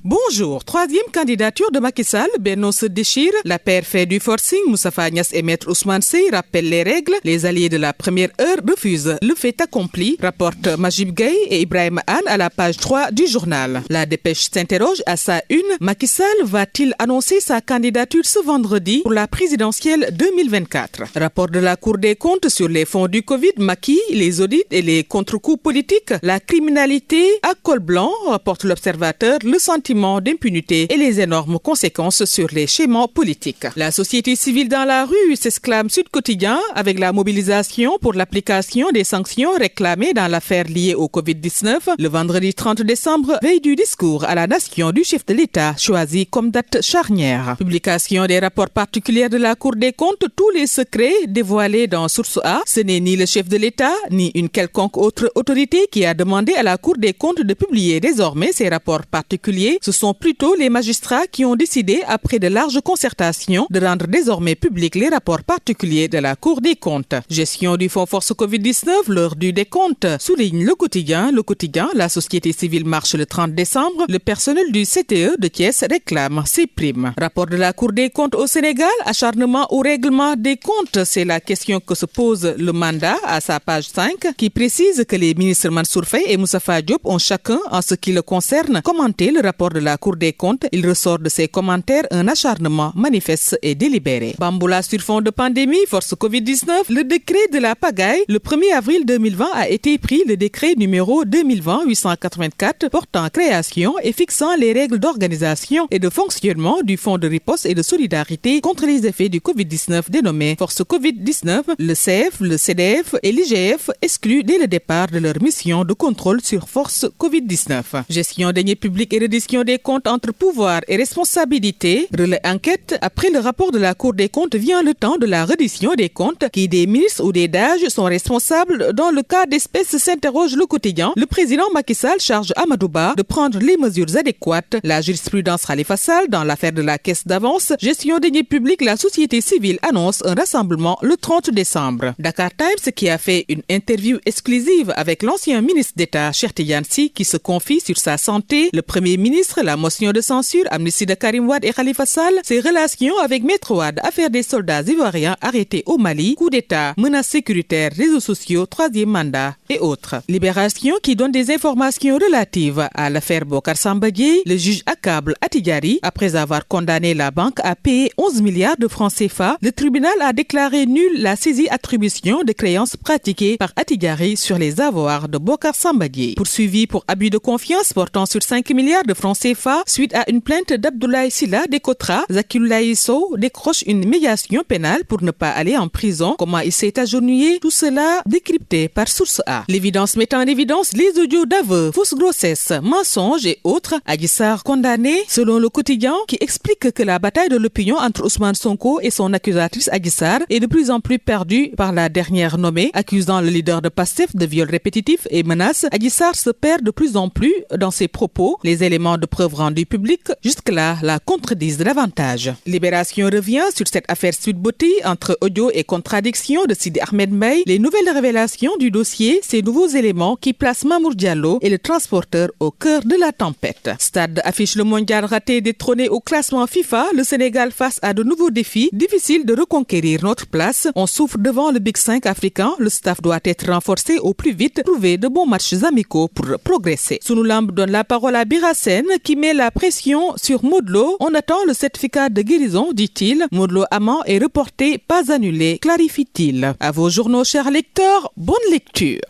Bonjour, troisième candidature de Macky Sall, Benno se déchire. La paire fait du forcing, Moustapha Niasse et Maître Ousmane Seye rappellent les règles. Les alliés de la première heure refusent le fait accompli, rapporte Majib Gueye et Ibrahim Anne à la page 3 du journal. La dépêche s'interroge à sa une. Macky Sall va-t-il annoncer sa candidature ce vendredi pour la présidentielle 2024? Rapport de la Cour des comptes sur les fonds du Covid, Macky, les audits et les contre-coups politiques. La criminalité à col blanc, rapporte l'Observateur, le sentiment d'impunité et les énormes conséquences sur les schémas politiques. La société civile dans la rue, s'exclame Sud Quotidien, avec la mobilisation pour l'application des sanctions réclamées dans l'affaire liée au Covid-19. Le vendredi 30 décembre, veille du discours à la nation du chef de l'État, choisi comme date charnière. Publication des rapports particuliers de la Cour des comptes, tous les secrets dévoilés dans Source A. Ce n'est ni le chef de l'État, ni une quelconque autre autorité qui a demandé à la Cour des comptes de publier désormais ces rapports particuliers. Ce sont plutôt les magistrats qui ont décidé, après de larges concertations, de rendre désormais publics les rapports particuliers de la Cour des comptes. Gestion du fonds force Covid-19, l'heure du décompte, souligne le quotidien, la société civile marche le 30 décembre, le personnel du CTE de Thiès réclame ses primes. Rapport de la Cour des comptes au Sénégal, acharnement au règlement des comptes, c'est la question que se pose le mandat à sa page 5, qui précise que les ministres Mansour Faye et Moustapha Diop ont chacun, en ce qui le concerne, commenté le rapport de la Cour des comptes. Il ressort de ces commentaires un acharnement manifeste et délibéré. Bamboula sur fond de pandémie, force Covid-19, le décret de la pagaille. Le 1er avril 2020 a été pris le décret numéro 2020-884 portant création et fixant les règles d'organisation et de fonctionnement du Fonds de riposte et de solidarité contre les effets du Covid-19 dénommé Force Covid-19. Le CF, le CDF et l'IGF exclus dès le départ de leur mission de contrôle sur Force Covid-19. Gestion des deniers publics et reddition des comptes entre pouvoir et responsabilité. Relais enquête. Après le rapport de la Cour des comptes vient le temps de la reddition des comptes. Qui des ministres ou des DAGE sont responsables dans le cas d'espèces, s'interroge le quotidien. Le président Macky Sall charge Amadou Ba de prendre les mesures adéquates. La jurisprudence Khalifa Sall dans l'affaire de la caisse d'avance. Gestion des deniers publics, la société civile annonce un rassemblement le 30 décembre. Dakar Times qui a fait une interview exclusive avec l'ancien ministre d'État Cheikh Tidiane Sy qui se confie sur sa santé. Le premier ministre, la motion de censure, amnistie de Karim Wade et Khalifa Sall, ses relations avec Maître Wade, affaire des soldats ivoiriens arrêtés au Mali, coup d'État, menaces sécuritaires, réseaux sociaux, troisième mandat et autres. Libération qui donne des informations relatives à l'affaire Bocar Samba Dièye. Le juge accable Attijari après avoir condamné la banque à payer 11 milliards de francs CFA. Le tribunal a déclaré nulle la saisie-attribution de créances pratiquées par Attijari sur les avoirs de Bocar Samba Dièye. Poursuivi pour abus de confiance portant sur 5 milliards de francs CFA suite à une plainte d'Abdoulaye Sylla d'Ecotra. Zakiloulaye Sow décroche une médiation pénale pour ne pas aller en prison. Comment il s'est agenouillé? Tout cela décrypté par Source A. L'évidence met en évidence les audios d'aveux, fausses grossesses, mensonges et autres. Adji Sarr condamné, selon le quotidien, qui explique que la bataille de l'opinion entre Ousmane Sonko et son accusatrice Adji Sarr est de plus en plus perdue par la dernière nommée, accusant le leader de Pastef de viol répétitif et menaces. Adji Sarr se perd de plus en plus dans ses propos. Les éléments de preuve rendus publics jusque-là la contredisent davantage. Libération revient sur cette affaire Sweet Beauty entre audio et contradiction de Sidi Ahmed Mbaye. Les nouvelles révélations du dossier, ces nouveaux éléments qui placent Mamour Diallo et le transporteur au cœur de la tempête. Stade affiche le mondial raté détrôné au classement FIFA. Le Sénégal face à de nouveaux défis. Difficile de reconquérir notre place. On souffre devant le Big 5 africain. Le staff doit être renforcé au plus vite. Trouver de bons matchs amicaux pour progresser. Sunu Lamb donne la parole à Birassène qui met la pression sur Modou Lo. On attend le certificat de guérison, dit-il. Modou Lo amant est reporté, pas annulé, clarifie-t-il. À vos journaux, chers lecteurs, bonne lecture.